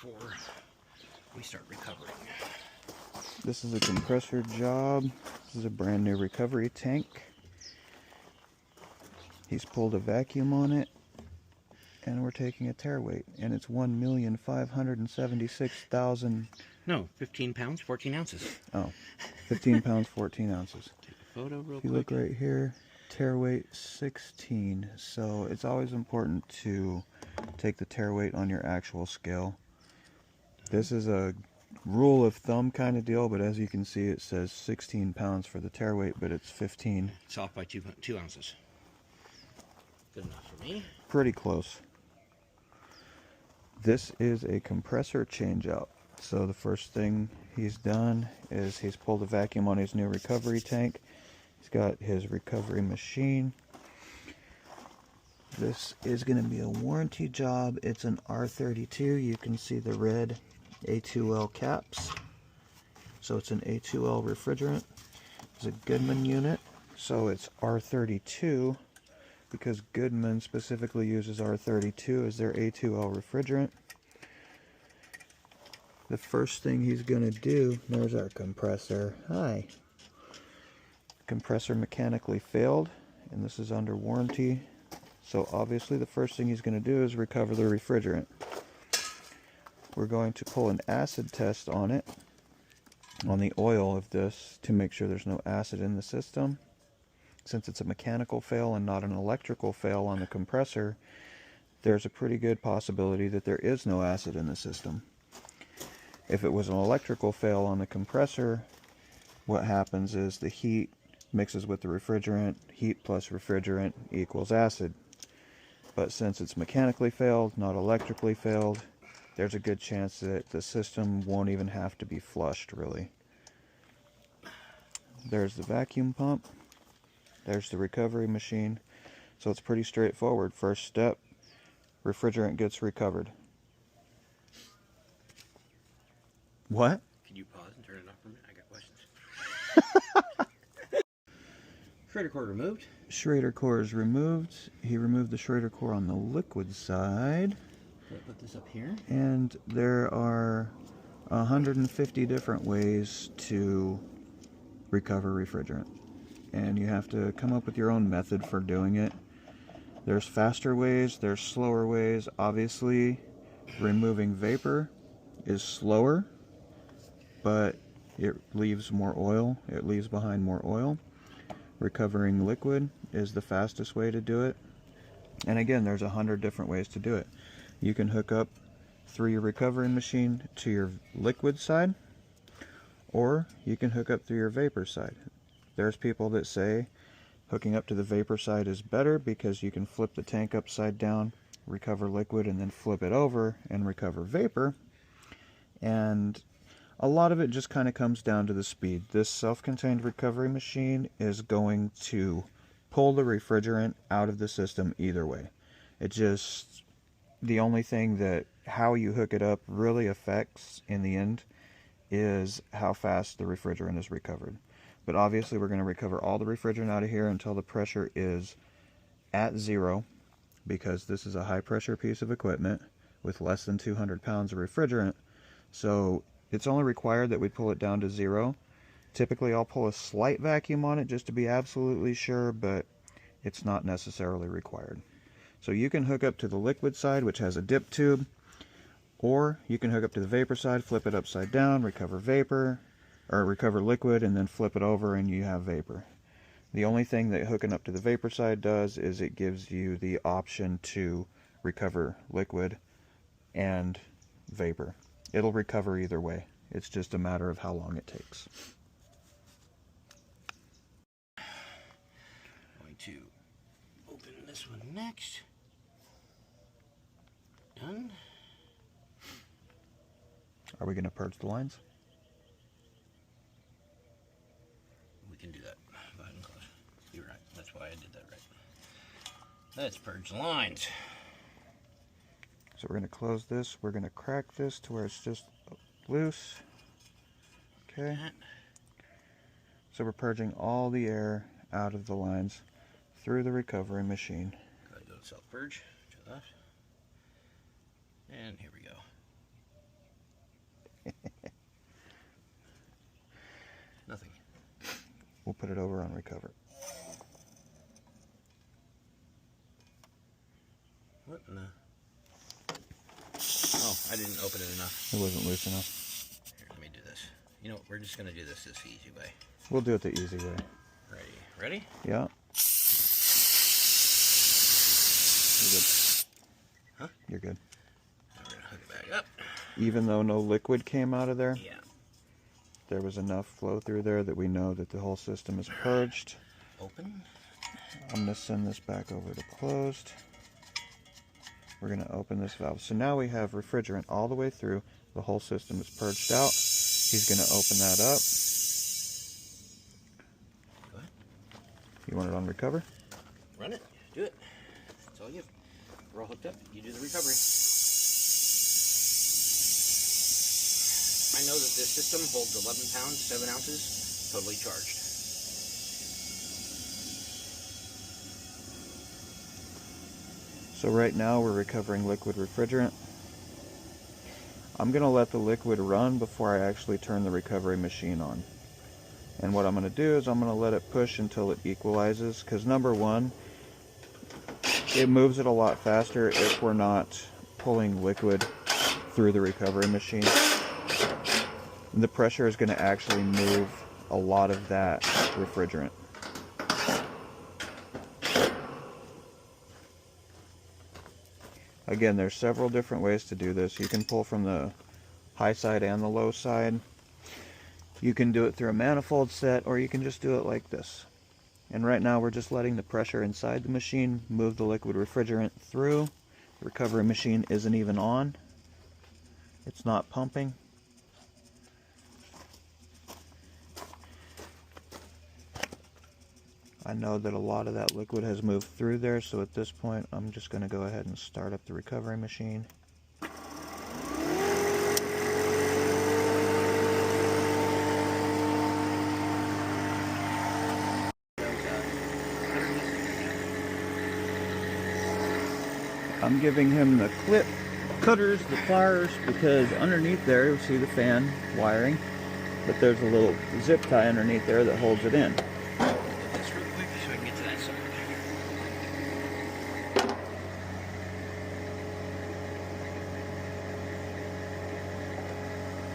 before we start recovering. This is a compressor job. This is a brand new recovery tank. He's pulled a vacuum on it, and we're taking a tare weight, and it's 1,576,000. No, 15 pounds, 14 ounces. Oh, 15 pounds, 14 ounces. Take a photo real quick. If you look right here, tare weight 16. So it's always important to take the tare weight on your actual scale. This is a rule of thumb kind of deal, but as you can see, it says 16 pounds for the tare weight, but it's 15. It's off by 2 ounces. Good enough for me. Pretty close. This is a compressor changeout. So the first thing he's done is he's pulled a vacuum on his new recovery tank. He's got his recovery machine. This is going to be a warranty job. It's an R32. You can see the red A2L caps. So it's an A2L refrigerant. It's a Goodman unit. So it's R32 because Goodman specifically uses R32 as their A2L refrigerant. The first thing he's going to do, there's our compressor. Hi. Compressor mechanically failed, and this is under warranty. So obviously the first thing he's going to do is recover the refrigerant. We're going to pull an acid test on it, on the oil of this, to make sure there's no acid in the system. Since it's a mechanical fail and not an electrical fail on the compressor, there's a pretty good possibility that there is no acid in the system. If it was an electrical fail on the compressor, what happens is the heat mixes with the refrigerant. Heat plus refrigerant equals acid. But since it's mechanically failed, not electrically failed, there's a good chance that the system won't even have to be flushed, really. There's the vacuum pump. There's the recovery machine. So it's pretty straightforward. First step, refrigerant gets recovered. What? Can you pause and turn it off for a minute? I got questions. Schrader core removed. Schrader core is removed. He removed the Schrader core on the liquid side. Put this up here. And there are 150 different ways to recover refrigerant. And you have to come up with your own method for doing it. There's faster ways, there's slower ways. Obviously, removing vapor is slower, but it leaves more oil. It leaves behind more oil. Recovering liquid is the fastest way to do it. And again, there's 100 different ways to do it. You can hook up through your recovery machine to your liquid side, or you can hook up through your vapor side. There's people that say hooking up to the vapor side is better because you can flip the tank upside down, recover liquid, and then flip it over and recover vapor. And a lot of it just kind of comes down to the speed. This self-contained recovery machine is going to pull the refrigerant out of the system either way. It just, the only thing that how you hook it up really affects in the end is how fast the refrigerant is recovered. But obviously we're going to recover all the refrigerant out of here until the pressure is at 0, because this is a high pressure piece of equipment with less than 200 pounds of refrigerant. So it's only required that we pull it down to 0. Typically I'll pull a slight vacuum on it just to be absolutely sure, but it's not necessarily required. So you can hook up to the liquid side, which has a dip tube, or you can hook up to the vapor side, flip it upside down, recover vapor, or recover liquid, and then flip it over and you have vapor. The only thing that hooking up to the vapor side does is it gives you the option to recover liquid and vapor. It'll recover either way. It's just a matter of how long it takes. Going to open this one next. Done. Are we going to purge the lines? We can do that. Go ahead and close. You're right. That's why I did that right. Let's purge the lines. So we're going to close this. We're going to crack this to where it's just loose. Okay. So we're purging all the air out of the lines through the recovery machine. Go to self-purge to the left. And here we go. put it over on recover. What in the... Oh, I didn't open it enough. It wasn't loose enough. Here, let me do this. You know, we're just going to do this easy way. We'll do it the easy way. Ready? Yeah. You're good. Huh? You're good. Now we're going to hook it back up. Even though no liquid came out of there, Yeah. there was enough flow through there that we know that the whole system is purged. Open. I'm going to send this back over to closed. We're going to open this valve. So now we have refrigerant all the way through. The whole system is purged out. He's going to open that up. Go ahead. You want it on recover? Run it. Do it. That's all you have. We're all hooked up. You do the recovery. I know that this system holds 11 pounds, 7 ounces, totally charged. So right now we're recovering liquid refrigerant. I'm going to let the liquid run before I actually turn the recovery machine on. And what I'm going to do is I'm going to let it push until it equalizes, because number one, it moves it a lot faster if we're not pulling liquid through the recovery machine. The pressure is going to actually move a lot of that refrigerant. Again, there's several different ways to do this. You can pull from the high side and the low side. You can do it through a manifold set, or you can just do it like this. And right now we're just letting the pressure inside the machine move the liquid refrigerant through. The recovery machine isn't even on. It's not pumping. I know that a lot of that liquid has moved through there, so at this point I'm just going to go ahead and start up the recovery machine. I'm giving him the clip cutters, the pliers, because underneath there you'll see the fan wiring, but there's a little zip tie underneath there that holds it in. This real quick so I can get to that side.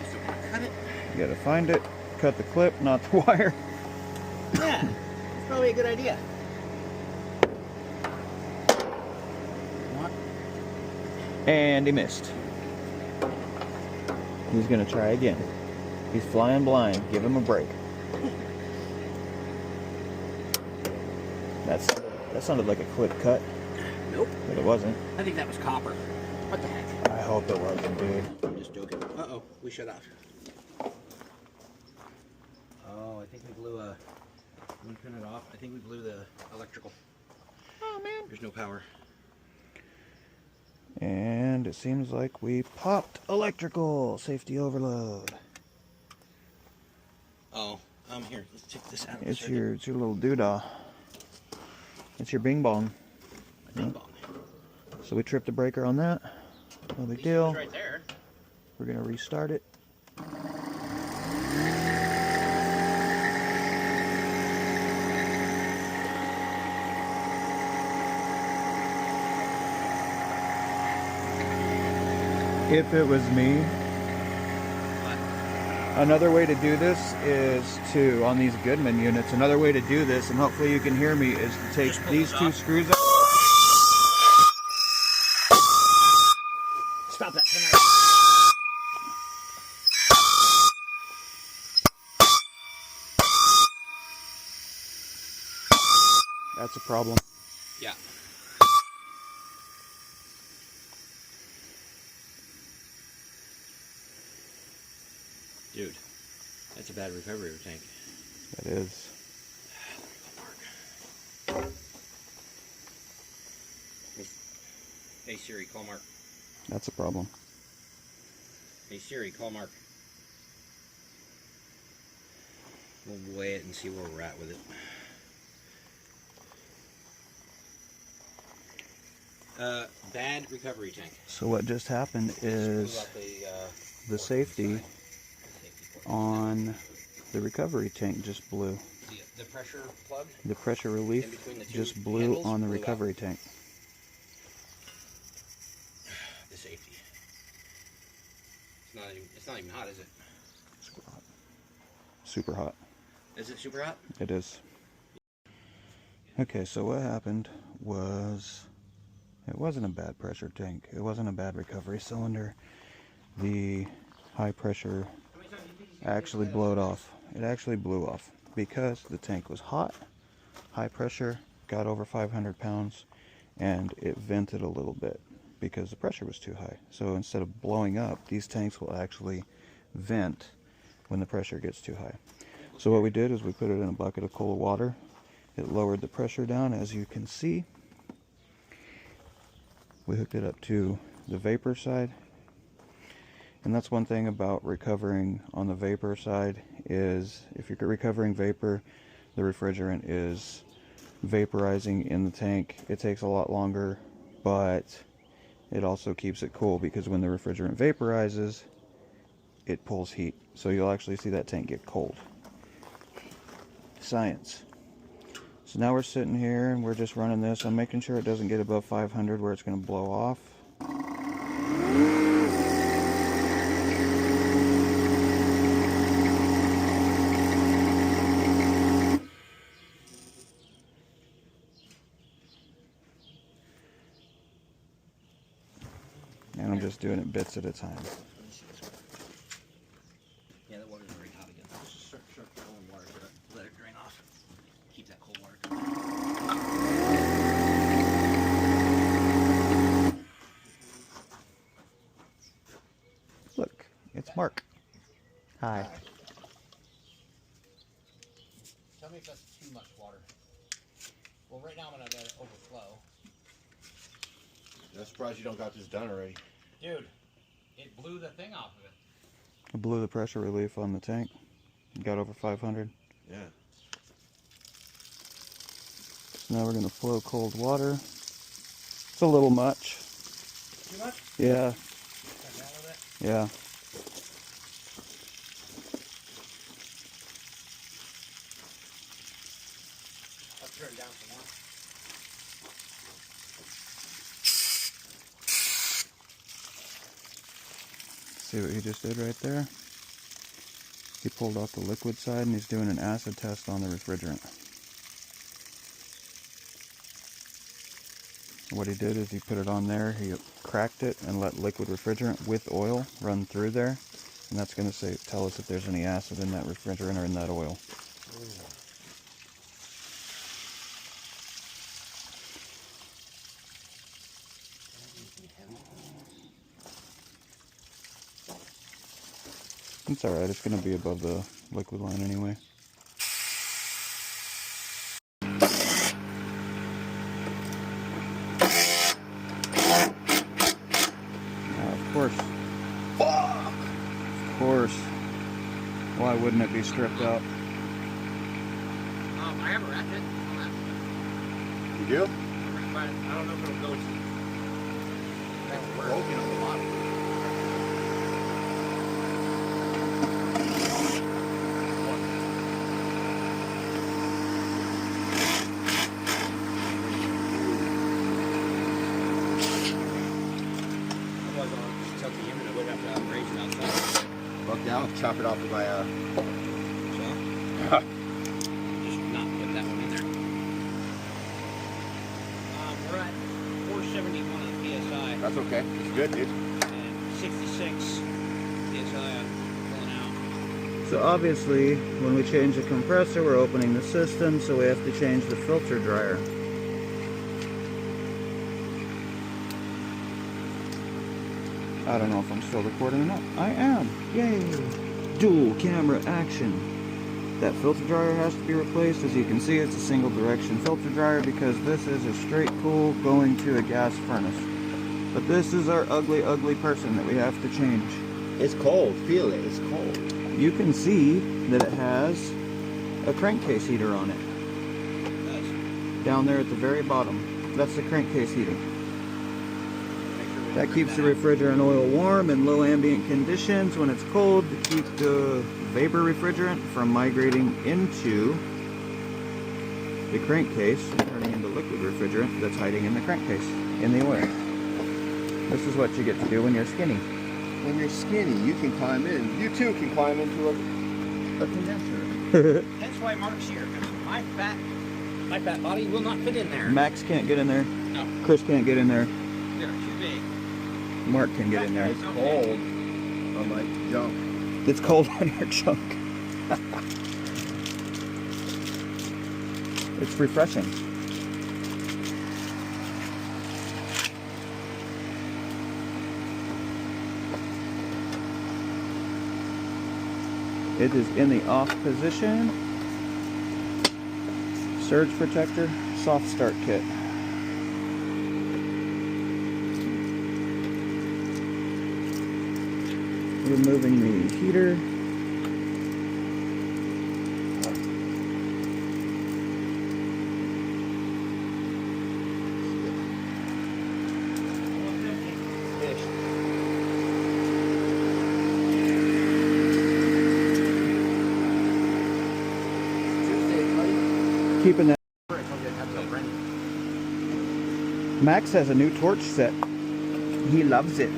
Just don't want to cut it. You gotta find it, cut the clip, not the wire. Yeah, it's probably a good idea. And he missed. He's gonna try again. He's flying blind. Give him a break. That sounded like a clip cut. Nope. But it wasn't. I think that was copper. What the heck? I hope it wasn't, dude. I'm just joking. Uh-oh, we shut off. Oh, I think we blew a... Let me turn it off. I think we blew the electrical. Oh, man. There's no power. And it seems like we popped electrical safety overload. Oh, here, let's take this out. It's your little doodah. It's your bing bong. Bing bong. So we tripped the breaker on that. No big It deal. was right there. We're gonna restart it. If it was me, another way to do this is to, on these Goodman units, another way to do this, and hopefully you can hear me, is to take these two screws out. Stop that. That's a problem. Yeah. Dude, that's a bad recovery tank. That is. Hey Siri, call Mark. That's a problem. Hey Siri, call Mark. We'll weigh it and see where we're at with it. Bad recovery tank. So what just happened is the safety on the recovery tank just blew. The pressure plug? The pressure relief between the two just blew handles on the blew recovery out. tank. The safety. It's not even hot, is it? Super hot. Super hot. Is it super hot? It is. Okay, so what happened was, it wasn't a bad pressure tank. It wasn't a bad recovery cylinder. The high pressure actually blew off. It actually blew off because the tank was hot, high pressure, got over 500 pounds, and it vented a little bit because the pressure was too high. So instead of blowing up, these tanks will actually vent when the pressure gets too high. So what we did is we put it in a bucket of cold water. It lowered the pressure down, as you can see. We hooked it up to the vapor side. And that's one thing about recovering on the vapor side is if you're recovering vapor, the refrigerant is vaporizing in the tank. It takes a lot longer, but it also keeps it cool because when the refrigerant vaporizes, it pulls heat. So you'll actually see that tank get cold. Science. So now we're sitting here and we're just running this. I'm making sure it doesn't get above 500 where it's going to blow off. And I'm just doing it bits at a time. Yeah, that water's already hot again. Just start cold water to it. Let it drain off. Keep that cold water coming. Look, it's Mark. Hi. Tell me if that's too much water. Well, right now I'm going to let it overflow. I'm surprised you don't got this done already. Dude, it blew the thing off of it. I blew the pressure relief on the tank. It got over 500. Yeah. So now we're going to flow cold water. It's a little much. Too much? Yeah. Turn down a little bit. Yeah. I'll turn it down some more. See what he just did right there? He pulled off the liquid side and he's doing an acid test on the refrigerant. What he did is he put it on there, he cracked it and let liquid refrigerant with oil run through there. And that's going to tell us if there's any acid in that refrigerant or in that oil. It's alright, it's going to be above the liquid line anyway. Of course. Why wouldn't it be stripped out? I have a ratchet on that. You do? But I don't know if it'll go to. It's broken on the bottom. Otherwise, I'll just tell the unit I would have to raise it outside. Buck down, chop it off with my So, just not put that one in there. We're at 471 on PSI. That's okay. It's good, dude. And 66 PSI on pulling out. So obviously, when we change the compressor, we're opening the system, so we have to change the filter dryer. I don't know if I'm still recording or not. I am! Yay! Dual camera action! That filter dryer has to be replaced. As you can see, it's a single direction filter dryer because this is a straight cool going to a gas furnace. But this is our ugly, ugly person that we have to change. It's cold. Feel it. It's cold. You can see that it has a crankcase heater on it. It does. Down there at the very bottom. That's the crankcase heater. Make sure we That keeps the refrigerant oil warm in low ambient conditions when it's cold to keep the vapor refrigerant from migrating into the crankcase and turning into liquid refrigerant that's hiding in the crankcase, in the oil. This is what you get to do when you're skinny. When you're skinny, you can climb in. You too can climb into a condenser. That's why Mark's here, because my fat body will not fit in there. Max can't get in there. No. Chris can't get in there. They're too big. Mark can get in there. It's cold on my junk. It's cold on your junk. It's refreshing. It is in the off position. Surge protector, soft start kit. Removing the heater. Keeping that. Max has a new torch set. He loves it.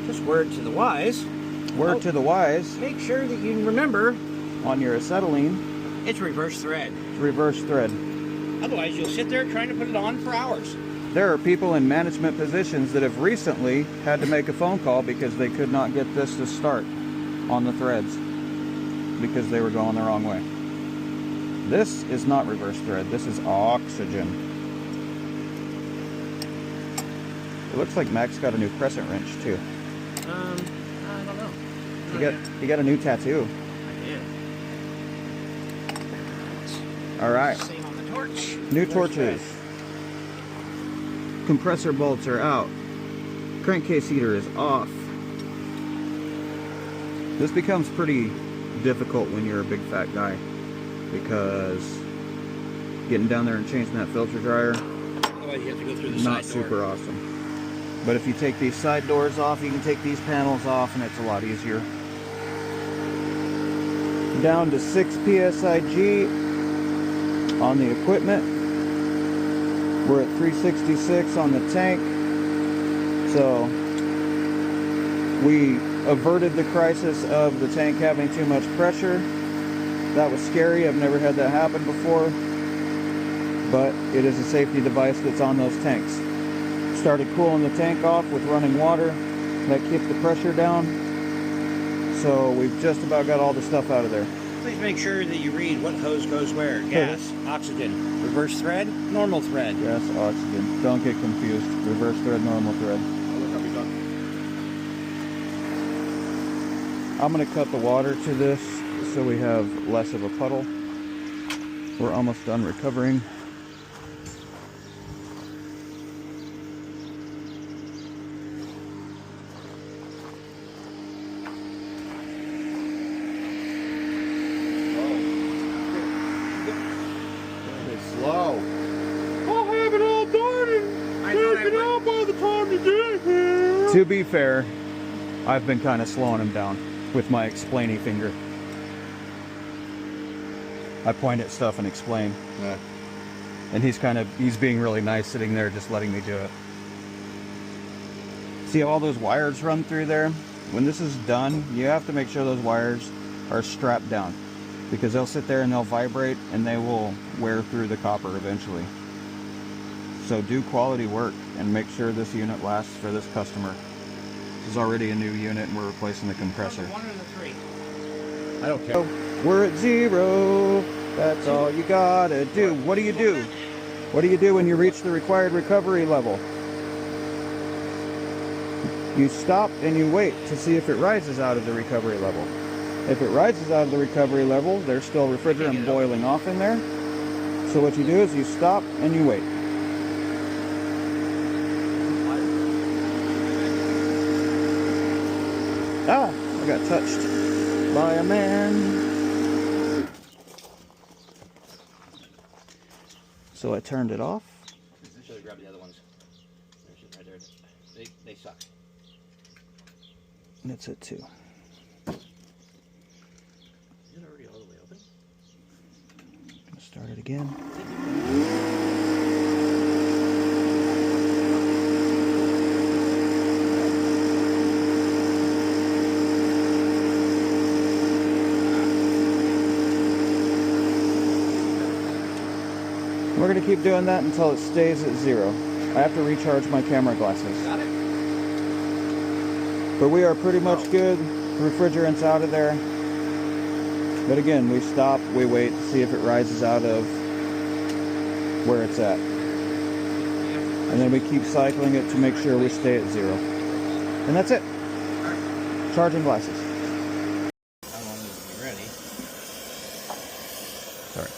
Just word to the wise. Word to the wise. Make sure that you remember On your acetylene, it's reverse thread. reverse thread. Otherwise, you'll sit there trying to put it on for hours. There are people in management positions that have recently had to make a phone call because they could not get this to start on the threads because they were going the wrong way. This is not reverse thread. This is oxygen. It looks like Max got a new crescent wrench too. I don't know. He got a new tattoo. I did. All right. Same on the torch. New Reverse torches. Compressor bolts are out. Crankcase heater is off. This becomes pretty difficult when you're a big fat guy because getting down there and changing that filter dryer, Otherwise, you have to go through the not side door. super awesome. But if you take these side doors off, you can take these panels off and it's a lot easier. Down to 6 psig on the equipment. We're at 366 on the tank. So we averted the crisis of the tank having too much pressure. That was scary. I've never had that happen before. But it is a safety device that's on those tanks. Started cooling the tank off with running water. That kept the pressure down. So we've just about got all the stuff out of there. Please make sure that you read what hose goes where. Gas, oxygen, reverse thread, normal thread. Gas, oxygen. Don't get confused. Reverse thread, normal thread. Look how we done. I'm going to cut the water to this so we have less of a puddle. We're almost done recovering. Slow. I'll have it all done and take it out by the time you get here. To be fair, I've been kind of slowing him down with my explainy finger. I point at stuff and explain. Yeah. And he's being really nice sitting there just letting me do it. See how all those wires run through there? When this is done, you have to make sure those wires are strapped down because they'll sit there and they'll vibrate and they will wear through the copper eventually. So do quality work and make sure this unit lasts for this customer. This is already a new unit and we're replacing the compressor. One or the three? I don't care. We're at 0. That's all you gotta do. What do you do? What do you do when you reach the required recovery level? You stop and you wait to see if it rises out of the recovery level. If it rises out of the recovery level, there's still refrigerant boiling off in there. So what you do is you stop and you wait. Ah, I got touched by a man. So I turned it off. Should have grabbed the other ones. There's it right there. They suck. That's it too. Is it already all the way open? Start it again. We're going to keep doing that until it stays at 0. I have to recharge my camera glasses. Got it. But we are pretty much good. Refrigerant's out of there. But again, we stop, we wait to see if it rises out of where it's at. And then we keep cycling it to make sure we stay at 0. And that's it. Charging glasses. How long is it ready? Sorry.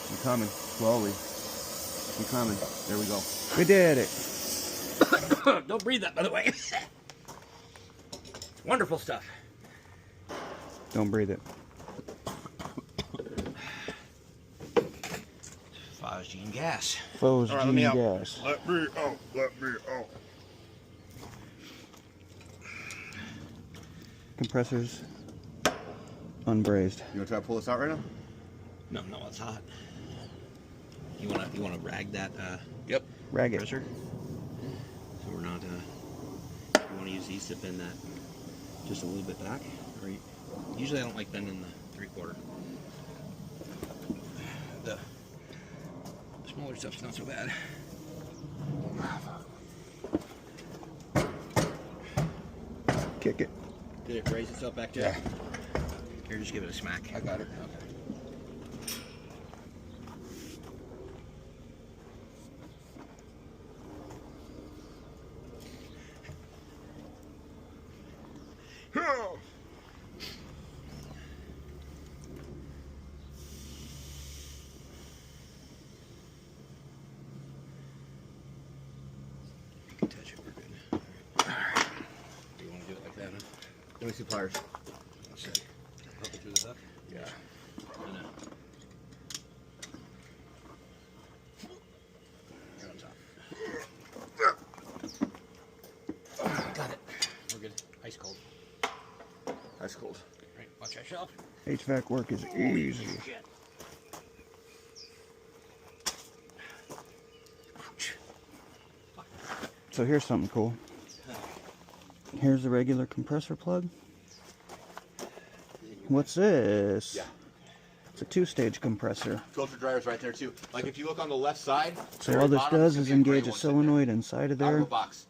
Keep coming, slowly. Keep coming. There we go. We did it. Don't breathe that, by the way. Wonderful stuff. Don't breathe it. Phosgene gas. Phosgene gas. Let me out. Let me out. Compressors unbrazed. You want to try to pull this out right now? No, it's hot. You wanna rag that Yep. Rag it. compressor? So we're not you wanna use these to bend that just a little bit back? Or usually I don't like bending the 3/4. The smaller stuff's not so bad. Kick it. Did it raise itself back to? Yeah. Here, just give it a smack. I got it. Okay. You can touch it, we're good. Alright. Do you want to do it like that? Huh? Let me see pliers. Let's see. Poke it through the hook. Yeah. I know. You're on top. Got it. We're good. Ice cold. Ice cold. Right, watch that shelf. HVAC work is easy. Shit. Ouch. So here's something cool. Here's the regular compressor plug. What's this? Yeah. It's a 2-stage compressor. Filter dryer's right there too. Like if you look on the left side. So all this does is engage a solenoid inside of Out of there a box.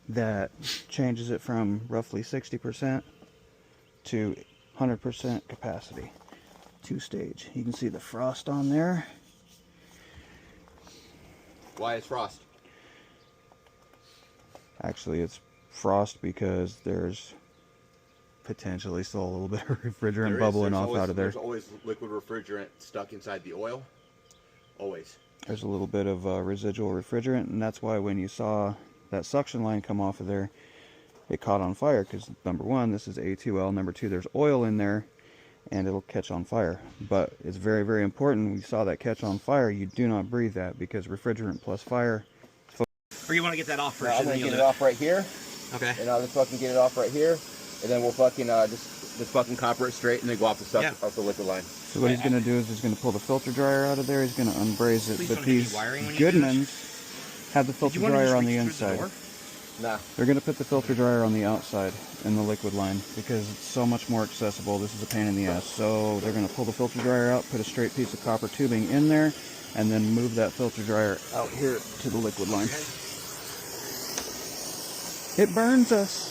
that changes it from roughly 60% to 100% capacity. 2-stage. You can see the frost on there. Why is frost? Actually, it's frost because there's potentially still a little bit of refrigerant bubbling off out of there. There's always liquid refrigerant stuck inside the oil. Always. There's a little bit of residual refrigerant, and that's why when you saw that suction line come off of there, it caught on fire, because number one, this is A2L, number two, there's oil in there and it'll catch on fire. But it's very, very important, when you saw that catch on fire, you do not breathe that, because refrigerant plus fire. Or you want to get that off first? Now, I'm and gonna then get you'll it do off right here, Okay. and I'll just fucking get it off right here, and then we'll fucking just fucking copper it straight, and then go off the stuff off the liquid line. So what he's going to do is he's going to pull the filter dryer out of there, he's going to unbraze it. Please But don't hit any these wiring when you do Goodmans have the filter dryer on the inside. Nah. They're going to put the filter dryer on the outside in the liquid line because it's so much more accessible. This is a pain in the ass. So they're going to pull the filter dryer out, put a straight piece of copper tubing in there, and then move that filter dryer out here to the liquid line. It burns us.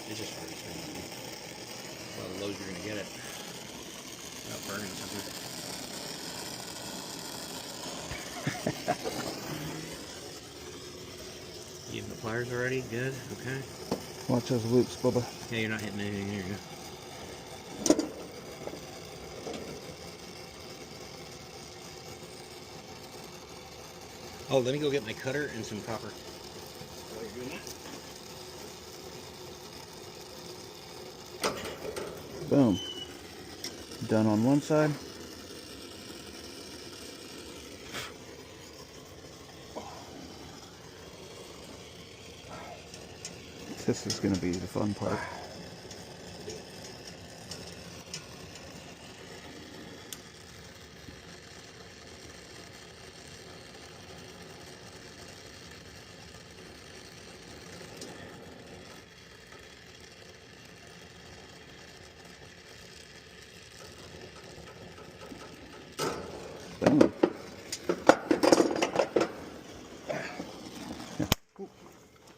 It's just hard to turn on. Well, the lows you're going to get it. Without burning something. You have the pliers already? Good. Okay. Watch those loops, Bubba. Yeah, you're not hitting anything. There you go. Oh, let me go get my cutter and some copper. While you're doing that. Boom. Done on one side. This is going to be the fun part.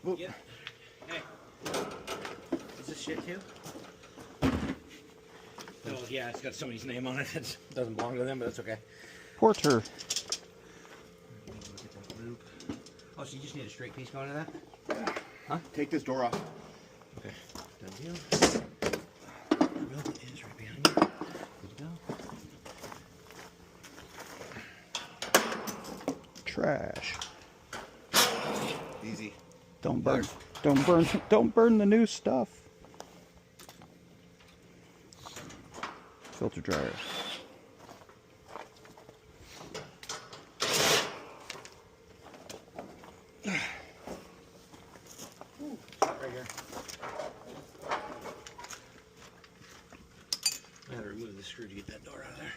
Boom. Yeah. Hey. Is this shit too? Oh yeah, it's got somebody's name on it. It doesn't belong to them, but that's okay. Porter. Look at that loop. Oh, so you just need a straight piece going to that? Huh? Take this door off. Okay. Done deal. Wheel is right behind you. Good to go. Trash. Easy. Don't burn the new stuff. Filter dryer. Right here. I had to remove the screw to get that door out of there.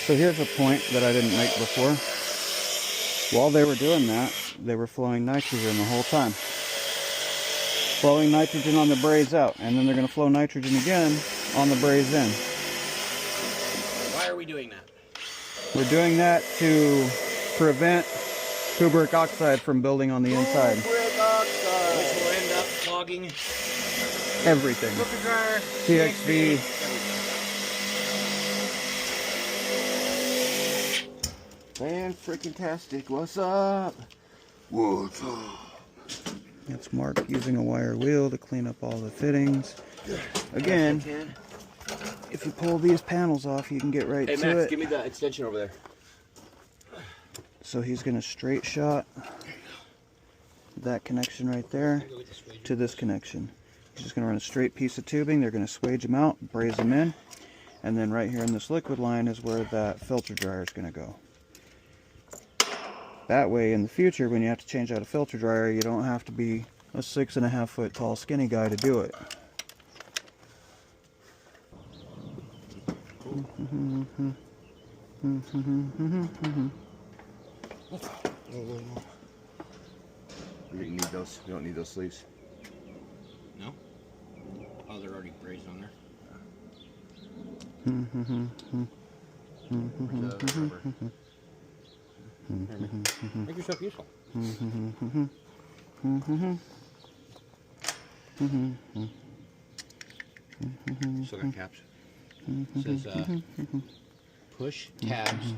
So here's a point that I didn't make before. While they were doing that, they were flowing nitrogen the whole time. Flowing nitrogen on the braze out, and then they're going to flow nitrogen again on the braze in. Why are we doing that? We're doing that to prevent cupric oxide from building on the inside. Cupric oxide. Which will end up clogging Everything. filter dryer, TXV. Man, freaking tastic. What's up? What's up? That's Mark using a wire wheel to clean up all the fittings. Again, if you pull these panels off, you can get right Hey to Max, it. give me the extension over there. So he's going to straight shot that connection right there to this connection. He's just going to run a straight piece of tubing. They're going to swage them out, braze them in, and then right here in this liquid line is where that filter dryer is going to go. That way, in the future, when you have to change out a filter dryer, you don't have to be a 6.5 foot tall skinny guy to do it. We didn't need those. We don't need those sleeves. No? Oh, they're already brazed on there. Make yourself useful. Still got caps. It says push tabs,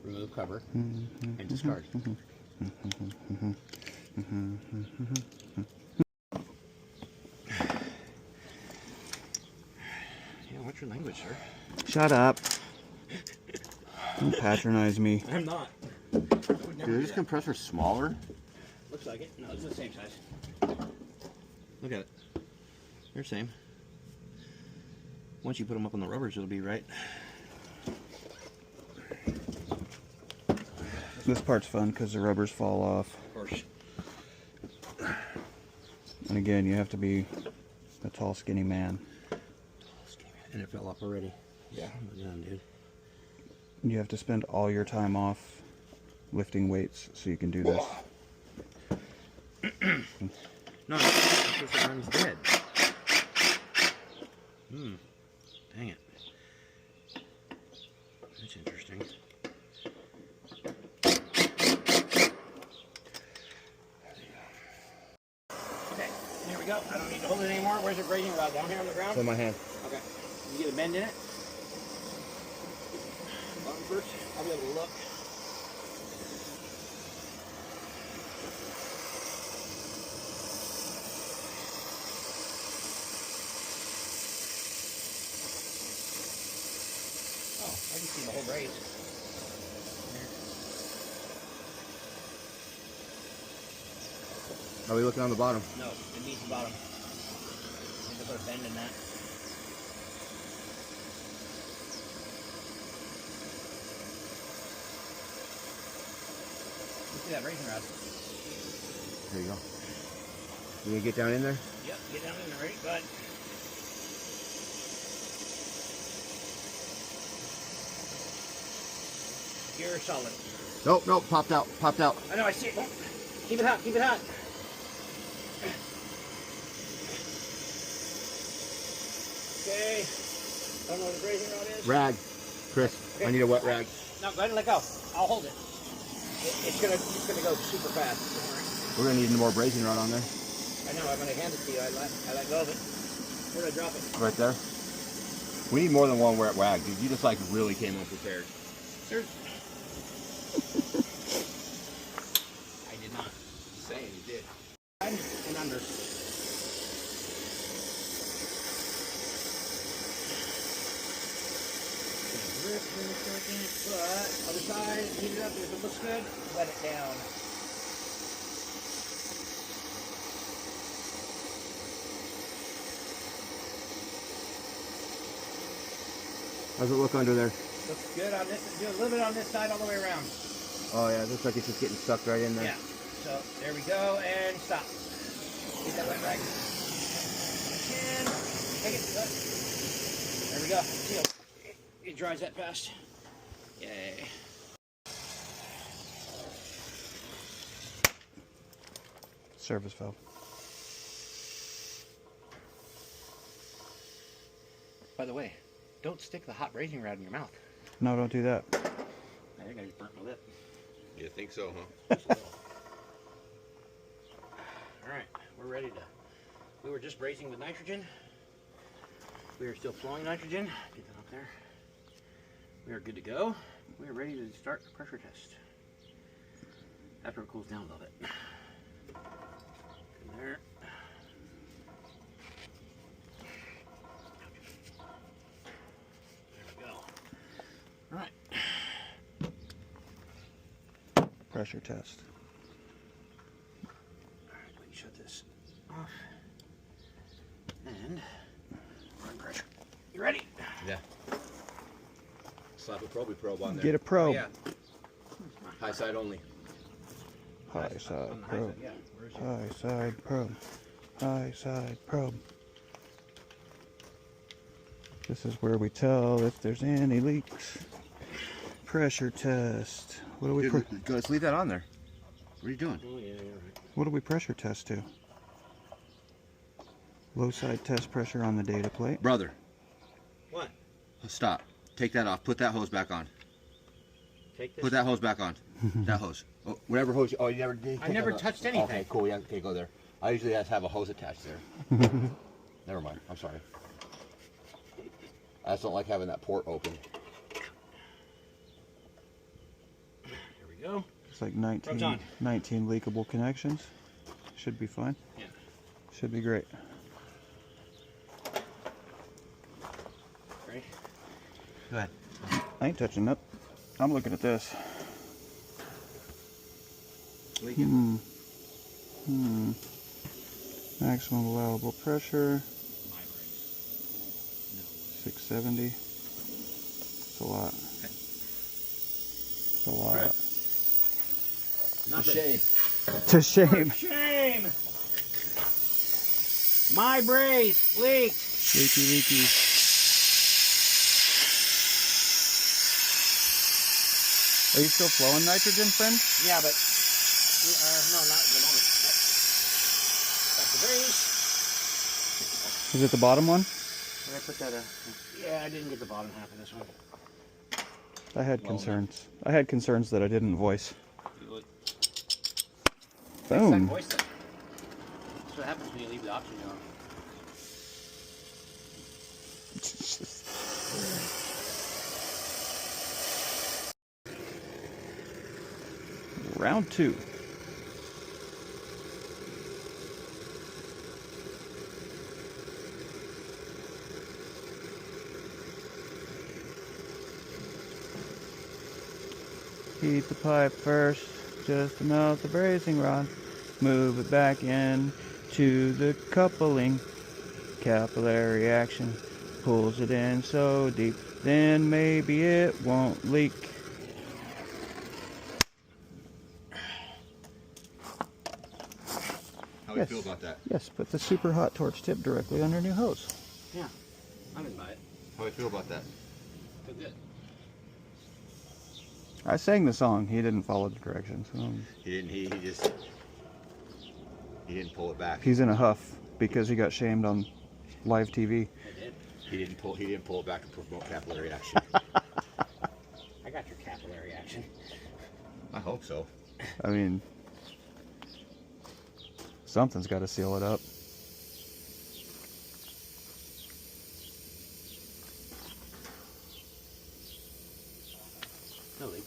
remove cover, and discard. Yeah, what's your language, sir? Shut up. Don't patronize me. I'm not. Dude, is this compressor smaller? Looks like it. No, it's the same size. Look at it. They're the same. Once you put them up on the rubbers, it'll be right. This part's fun because the rubbers fall off. Of course. And again, you have to be a tall, skinny man. And it fell off already. Yeah. Well done, dude. You have to spend all your time off lifting weights so you can do this. No, this run's dead. Dang it. That's interesting. Okay, here we go. I don't need to hold it anymore. Where's the grazing rod? Down here on the ground? It's in my hand. Okay. You get a bend in it? Bottom first. I'll be able to look. I can see the whole brace. Are we looking on the bottom? No, it needs the bottom. Need to put a bend in that. You see that racing rod? There you go. You gonna get down in there? Yep, get down in there, ready? Go ahead. You're solid. Nope, nope, popped out, popped out. I know, I see it. Keep it hot, keep it hot. Okay. I don't know what the grazing rod is. Rag. Chris, I need a wet rag. No, go ahead and let go. I'll hold it. It's gonna go super fast. Don't worry. We're gonna need more brazing rod on there. I know, I'm gonna hand it to you. I let go of it. Where did I drop it? Right there. We need more than one wet rag, dude. You just like really came unprepared. There's... I did not. Saying you did. And under. Grip for a second, but other side, heat it up. If it looks good, let it down. How's it look under there? Looks good on this. Do a little bit on this side all the way around. Oh yeah, it looks like it's just getting sucked right in there. Yeah. So there we go, and stop. Get that wet rag. And take it. Good. There we go. See, it dries that fast. Yay. Service valve. By the way, don't stick the hot braising rod in your mouth. No, don't do that. I think I just burnt my lip. You think so, huh? Alright, we're ready to... We were just braising with nitrogen. We are still flowing nitrogen. Get that up there. We are good to go. We are ready to start the pressure test. After it cools down a little bit. In there. There we go. Alright. Pressure test. Alright, we can shut this off. And run pressure. You ready? Yeah. Slap a probe on there. Get a probe. Oh, yeah. High side only. High side On the high probe. side, yeah. Where's it? High side probe. High side probe. This is where we tell if there's any leaks. Pressure test. What do we Dude, let's leave that on there. What are you doing? Oh, yeah, you're right. what do we pressure test to? Low side test pressure on the data plate. Brother, What? stop. Take that off. Put that hose back on. Take this. Put that hose back on. That hose. Oh, whatever hose. Oh, you never did. I never touched anything. Okay, cool. Yeah, okay, go there. I usually have a hose attached there. Never mind. I'm sorry. I just don't like having that port open. Here we go. It's like Probe's on. 19 leakable connections. Should be fine. Yeah. Should be great. Ready? Go ahead. I ain't touching that. I'm looking at this. Maximum allowable pressure, My brace. No. 670. It's a lot. Okay. It's a lot. Nothing. Shame. To shame. Shame. My brace leaked. Leaky, leaky. Are you still flowing nitrogen, friend? Yeah, but no, not at the moment. That's the brace. Is it the bottom one? Did I put that? Yeah, I didn't get the bottom half of this one. I had concerns. I had concerns that I didn't voice. Boom. Voice them. That's what happens when you leave the oxygen on. Round 2. Heat the pipe first, just to melt the brazing rod. Move it back in to the coupling. Capillary action pulls it in so deep, then maybe it won't leak. How do you feel about that? Yes, put the super hot torch tip directly on your new hose. Yeah, I didn't buy it. How do you feel about that? Feel good. I sang the song. He didn't follow the directions. He didn't. He didn't pull it back. He's in a huff because he got shamed on live TV. I did. He didn't pull it back to promote capillary action. I got your capillary action. I hope so. I mean, something's got to seal it up. No leak.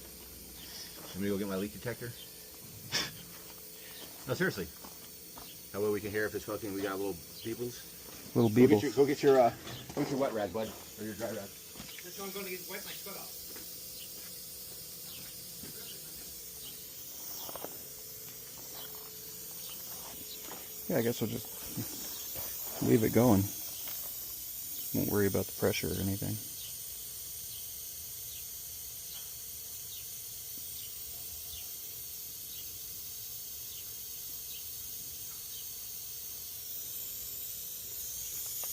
Let me go get my leak detector. No, seriously. That way we can hear if it's fucking. We got little beeples. Little beebles. Go get your wet rag, bud, or your dry rag. That's what I'm going to wipe my foot off. Yeah, I guess we'll just leave it going. Won't worry about the pressure or anything.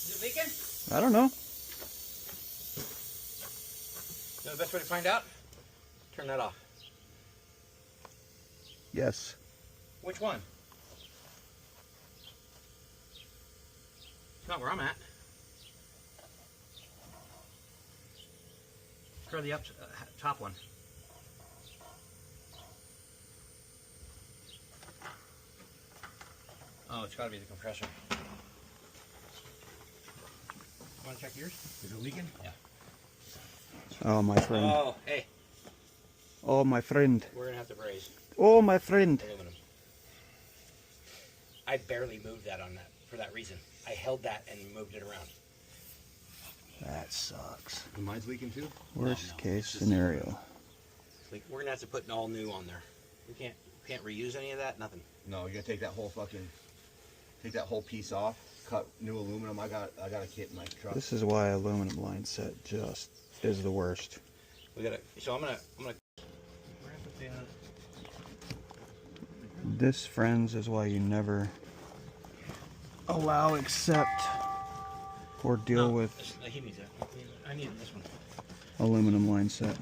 Is it leaking? I don't know. You know the best way to find out? Turn that off. Yes. Which one? It's not where I'm at. Try the top one. Oh, it's got to be the compressor. Want to check yours? Is it leaking? Yeah. Oh, my friend. Oh, hey. Oh, my friend. We're going to have to braze. Oh, my friend. Aluminum. I barely moved that on that for that reason. I held that and moved it around. That sucks. And mine's leaking too? Worst No. case scenario. Like, we're gonna have to put an all new on there. We can't reuse any of that. Nothing. No, you're gonna take that whole piece off, cut new aluminum. I got a kit in my truck. This is why aluminum line set just is the worst. We gotta. So I'm gonna. We're gonna put the. This, friends, is why you never allow, accept, or deal with He needs that. I need this one. aluminum line set.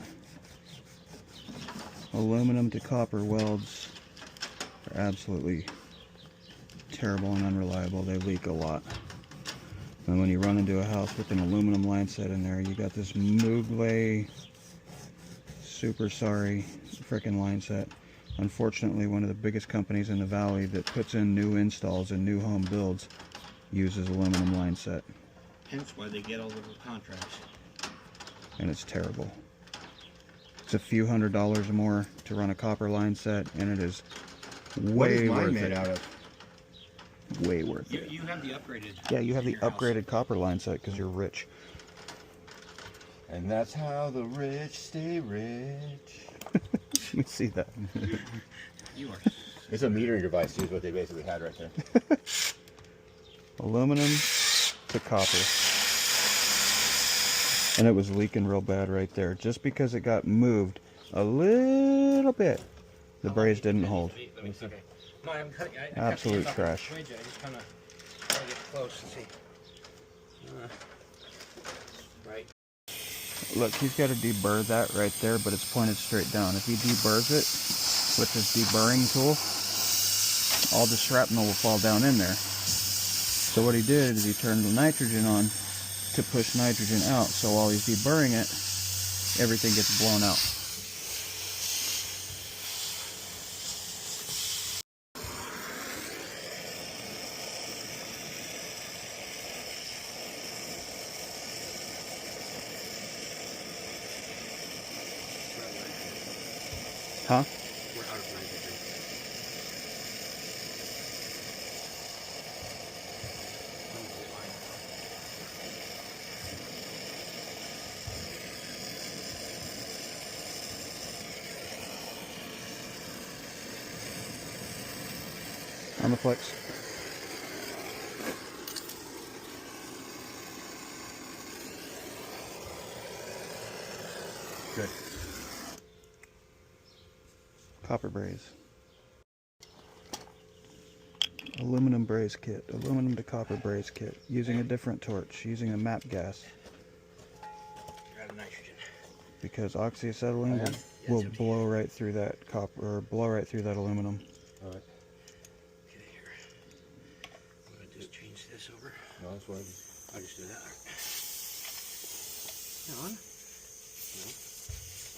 Aluminum to copper welds are absolutely terrible and unreliable. They leak a lot. And when you run into a house with an aluminum line set in there, you got this Mugle super sorry frickin' line set. Unfortunately, one of the biggest companies in the valley that puts in new installs and new home builds uses aluminum line set. Hence why they get all the contracts. And it's terrible. It's a few $100s more to run a copper line set, and it is way worth made it. out of? Way worth it. You have the upgraded. Yeah, you have in the your house. upgraded copper line set because you're rich. And that's how the rich stay rich. Let me see that. You are. It's a metering device, too, is what they basically had right there. Aluminum to copper. And it was leaking real bad right there. Just because it got moved a little bit, the braze didn't hold. Let me see. Okay. No, I'm cutting. I Absolute cut trash. I just kind of try to get close and see. Right. Look, he's got to deburr that right there, but it's pointed straight down. If he deburrs it with his deburring tool, all the shrapnel will fall down in there. So what he did is he turned the nitrogen on to push nitrogen out. So while he's deburring it, everything gets blown out. Huh? We're out of nitrogen. on the flex. Good. Copper braze. Aluminum braze kit. Aluminum to copper braze kit. Using a different torch. Using a map gas. Grab nitrogen. Because oxyacetylene will blow right through that copper, or blow right through that aluminum. All right. Okay, here. I'm going to just change this over. No, that's fine. I'll just do that. On? No.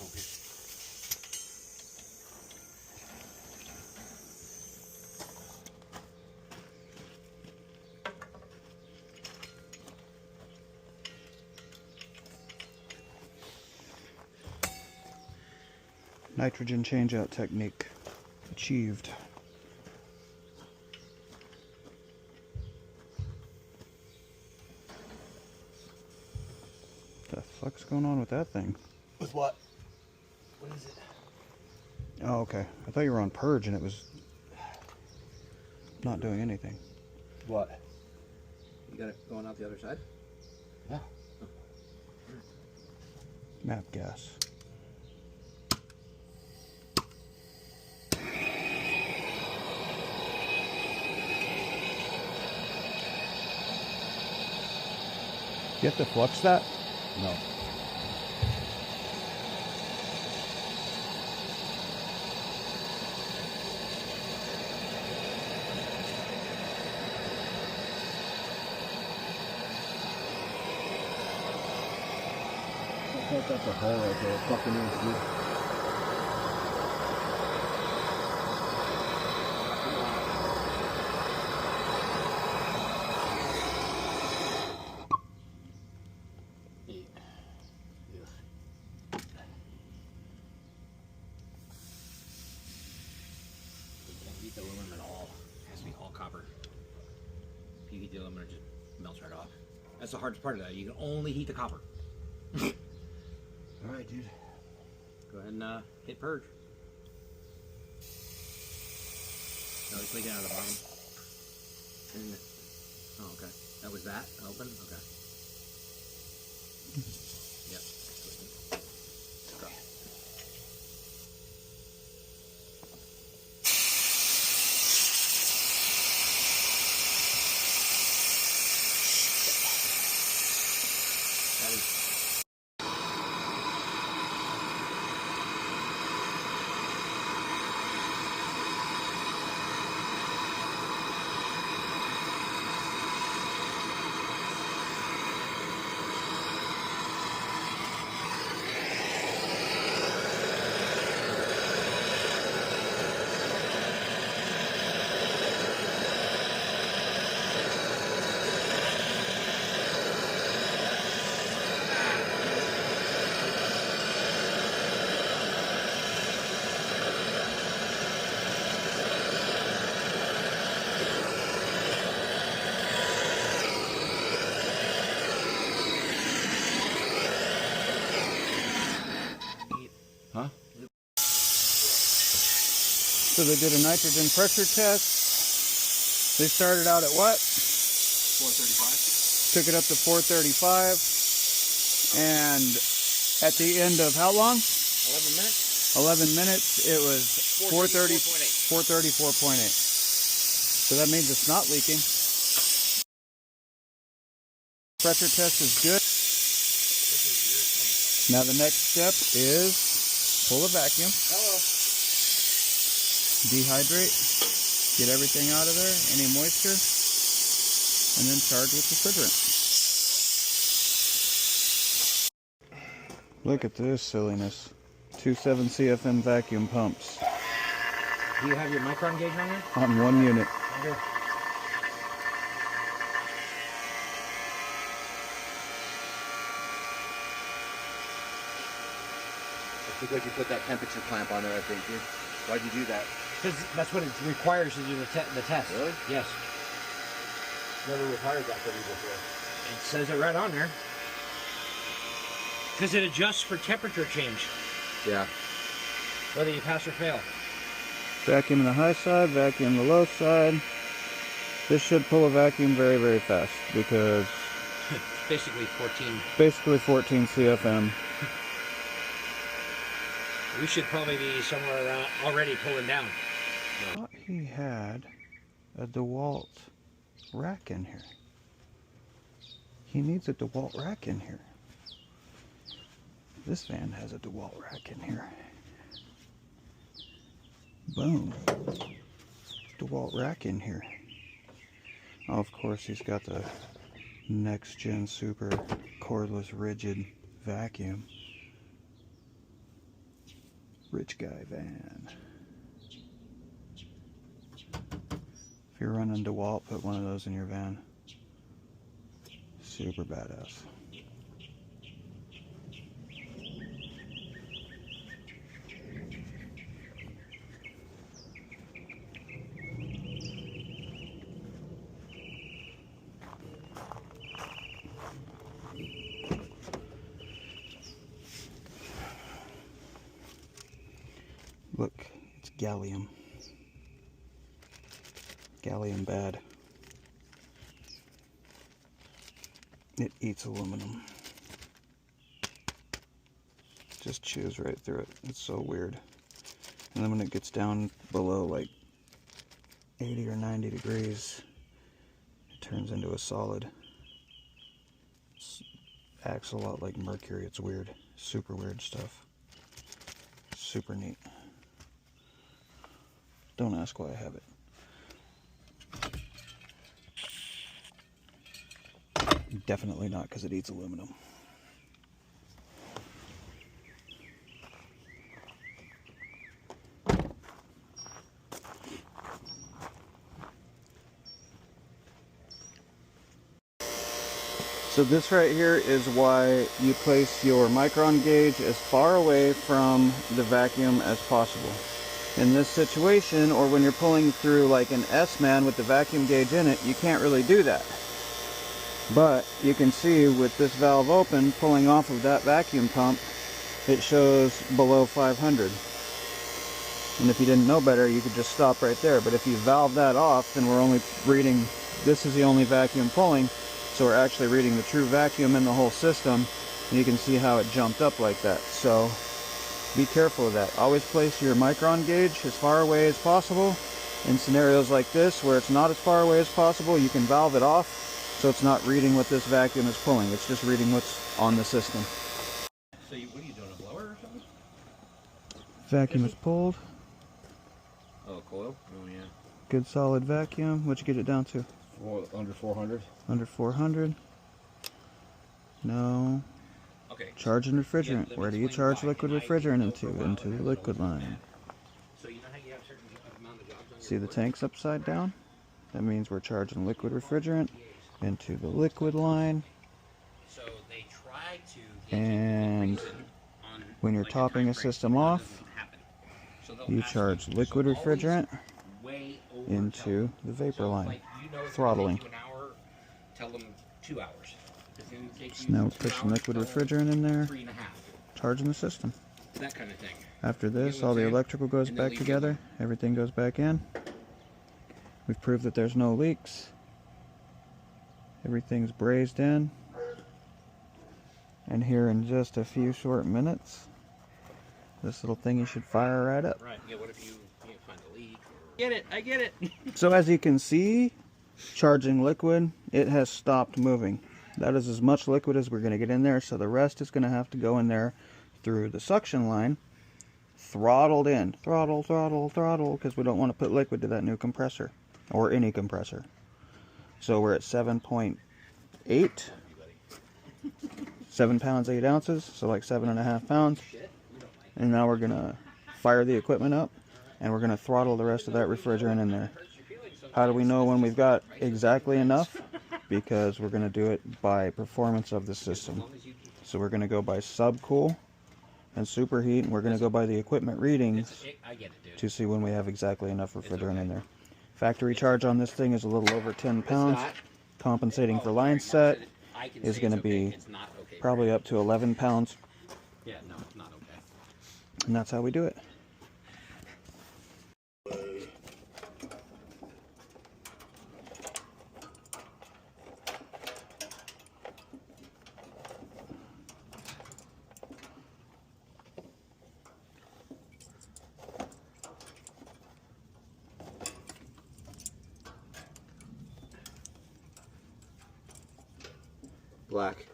Oh, here. Nitrogen changeout technique achieved. The fuck's going on with that thing? With what? What is it? Oh, okay. I thought you were on purge and it was not doing anything. What? You got it going out the other side? Yeah. Map gas. You have to flux that? No. I thought that's a hole right there. It fucking is, dude. Heat the aluminum at all. It has to be all copper. If you heat the aluminum, it just melts right off. That's the hardest part of that. You can only heat the copper. All right, dude. Go ahead and hit purge. No, it's leaking out of the bottom. And, oh, okay. That was that open? Okay. Yep. Okay. That is. Huh? So they did a nitrogen pressure test. They started out at what? 435. Took it up to 435. And at the end of how long? 11 minutes? 11 minutes, it was 434.8. So that means it's not leaking. Pressure test is good. Now the next step is pull a vacuum. Hello. Dehydrate. Get everything out of there, any moisture, and then charge with refrigerant. Look at this silliness. 2.7 CFM vacuum pumps Do you have your micron gauge on there? on one unit. Okay. It's because you put that temperature clamp on there, I think, dude. Why'd you do that? Because that's what it requires to do the test. Really? Yes. Never required that for me before. It says it right on there. Because it adjusts for temperature change, Yeah. whether you pass or fail. Vacuum the high side, vacuum the low side. This should pull a vacuum very, very fast because It's basically 14. basically 14 CFM. We should probably be somewhere around already pulling down. I thought he had a DeWalt rack in here. He needs a DeWalt rack in here. This van has a DeWalt rack in here. Boom. DeWalt rack in here. Oh, of course, he's got the next gen super cordless rigid vacuum. Rich guy van. If you're running DeWalt, put one of those in your van. Super badass. Look, it's gallium. Gallium bad. It eats aluminum. Just chews right through it. It's so weird. And then when it gets down below like 80 or 90 degrees, it turns into a solid. It acts a lot like mercury. It's weird. Super weird stuff. Super neat. Don't ask why I have it. Definitely not because it eats aluminum. So this right here is why you place your micron gauge as far away from the vacuum as possible. In this situation, or when you're pulling through like an S-man with the vacuum gauge in it, you can't really do that. But you can see with this valve open, pulling off of that vacuum pump, it shows below 500. And if you didn't know better, you could just stop right there. But if you valve that off, then we're only reading, this is the only vacuum pulling, so we're actually reading the true vacuum in the whole system. And you can see how it jumped up like that. So be careful of that. Always place your micron gauge as far away as possible. In scenarios like this, where it's not as far away as possible, you can valve it off. So it's not reading what this vacuum is pulling. It's just reading what's on the system. So what are you doing, a blower or something? Vacuum is pulled. Oh, coil? Oh, yeah. Good solid vacuum. What'd you get it down to? Under 400. Under 400. No. Okay. Charging refrigerant. Yeah, Where do you charge liquid refrigerant into? Into the liquid line. So you know how you have certain amount of jobs on See the tank's upside down? That means we're charging liquid refrigerant into the liquid line. So they try to And when you're topping a system off, you charge liquid refrigerant into the vapor line, throttling. Tell them 2 hours. So now we're pushing liquid refrigerant in there, charging the system. That kind of thing. After this, all the electrical goes back together, everything goes back in. We've proved that there's no leaks. Everything's brazed in. And here in just a few short minutes, this little thingy should fire right up. Right, yeah, what if you can't find a leak? Get it, I get it. So as you can see, charging liquid, it has stopped moving. That is as much liquid as we're going to get in there, so the rest is going to have to go in there through the suction line, throttled in. Throttle, throttle, throttle, because we don't want to put liquid to that new compressor, or any compressor. So we're at 7.8, 7 pounds, 8 ounces, so like 7.5 pounds. And now we're going to fire the equipment up, and we're going to throttle the rest of that refrigerant in there. How do we know when we've got exactly enough? Because we're going to do it by performance of the system. So we're going to go by subcool and superheat, and we're going to go by the equipment readings to see when we have exactly enough refrigerant in there. Factory charge on this thing is a little over 10 pounds. Compensating for line set is going to be probably up to 11 pounds. Yeah, no, it's not okay. And that's how we do it. Black.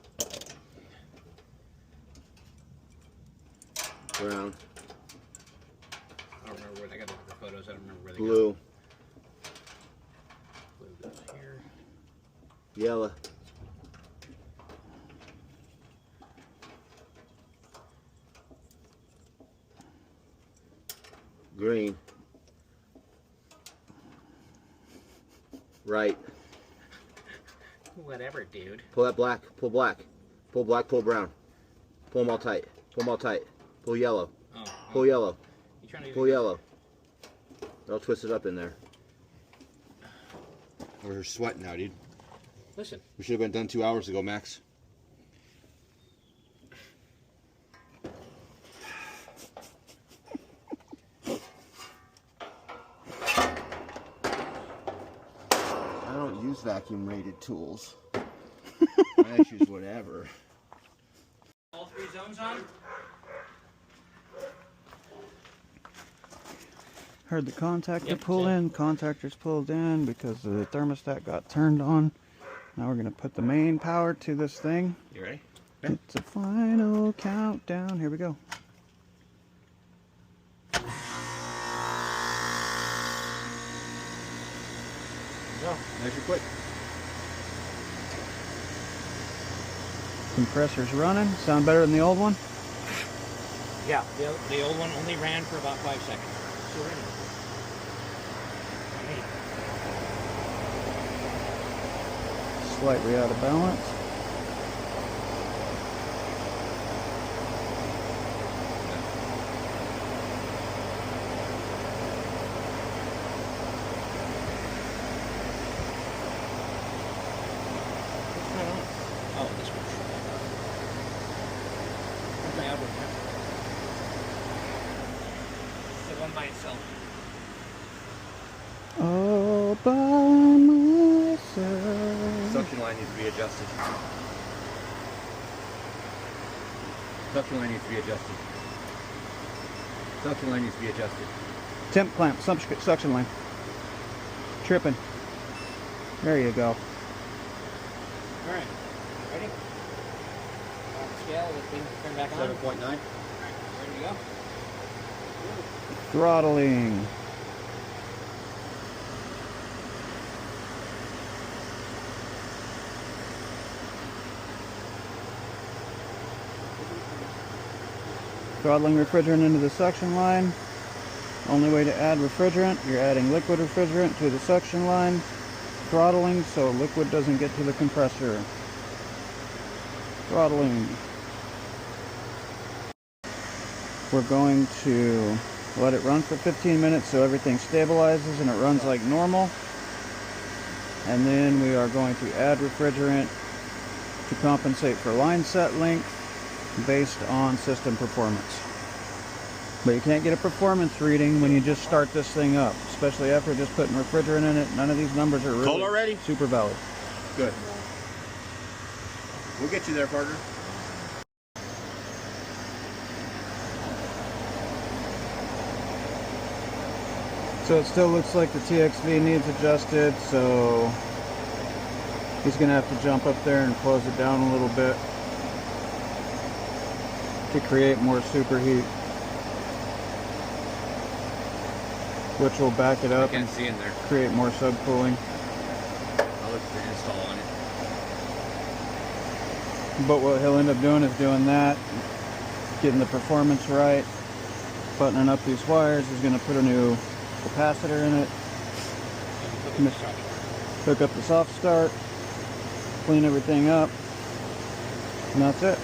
Brown. I don't remember where I got the photos. I don't remember where they Blue. go. Blue goes here. Yellow. Green. Right. Whatever, dude. Pull that black. Pull black. Pull black. Pull brown. Pull them all tight. Pull them all tight. Pull yellow. Oh, Pull yellow. You trying to Pull yellow. They'll twist it up in there. We're sweating now, dude. Listen. We should have been done 2 hours ago, Max. I don't use vacuum rated tools. I just use whatever. All 3 zones on? Heard the contactor Yep, pull same. in, contactors pulled in because the thermostat got turned on. Now we're going to put the main power to this thing. You ready? It's a final countdown. Here we go. Go. Measure quick. Compressor's running. Sound better than the old one? Yeah, the old one only ran for about 5 seconds. So we're in. Slightly out of balance. Oh, this one. Where's my outboard camera? The one by itself. All by myself. Suction line needs to be adjusted. Suction line needs to be adjusted. Suction line needs to be adjusted. Temp clamp, suction line. Tripping. There you go. Alright. Ready? On the scale, this thing turn back on. 7.9. Alright, ready to go? Throttling. Throttling refrigerant into the suction line. Only way to add refrigerant, you're adding liquid refrigerant to the suction line. Throttling so liquid doesn't get to the compressor. Throttling. We're going to let it run for 15 minutes so everything stabilizes and it runs like normal. And then we are going to add refrigerant to compensate for line set length based on system performance. But you can't get a performance reading when you just start this thing up, especially after just putting refrigerant in it. None of these numbers are really Cold already? super valid. Good. We'll get you there, Parker. So it still looks like the TXV needs adjusted, so he's going to have to jump up there and close it down a little bit to create more superheat, which will back it up and see in there. create more subcooling. I'll look for the install on it. But what he'll end up doing is doing that, getting the performance right, buttoning up these wires. He's going to put a new capacitor in it, hook up the soft start, clean everything up, and that's it.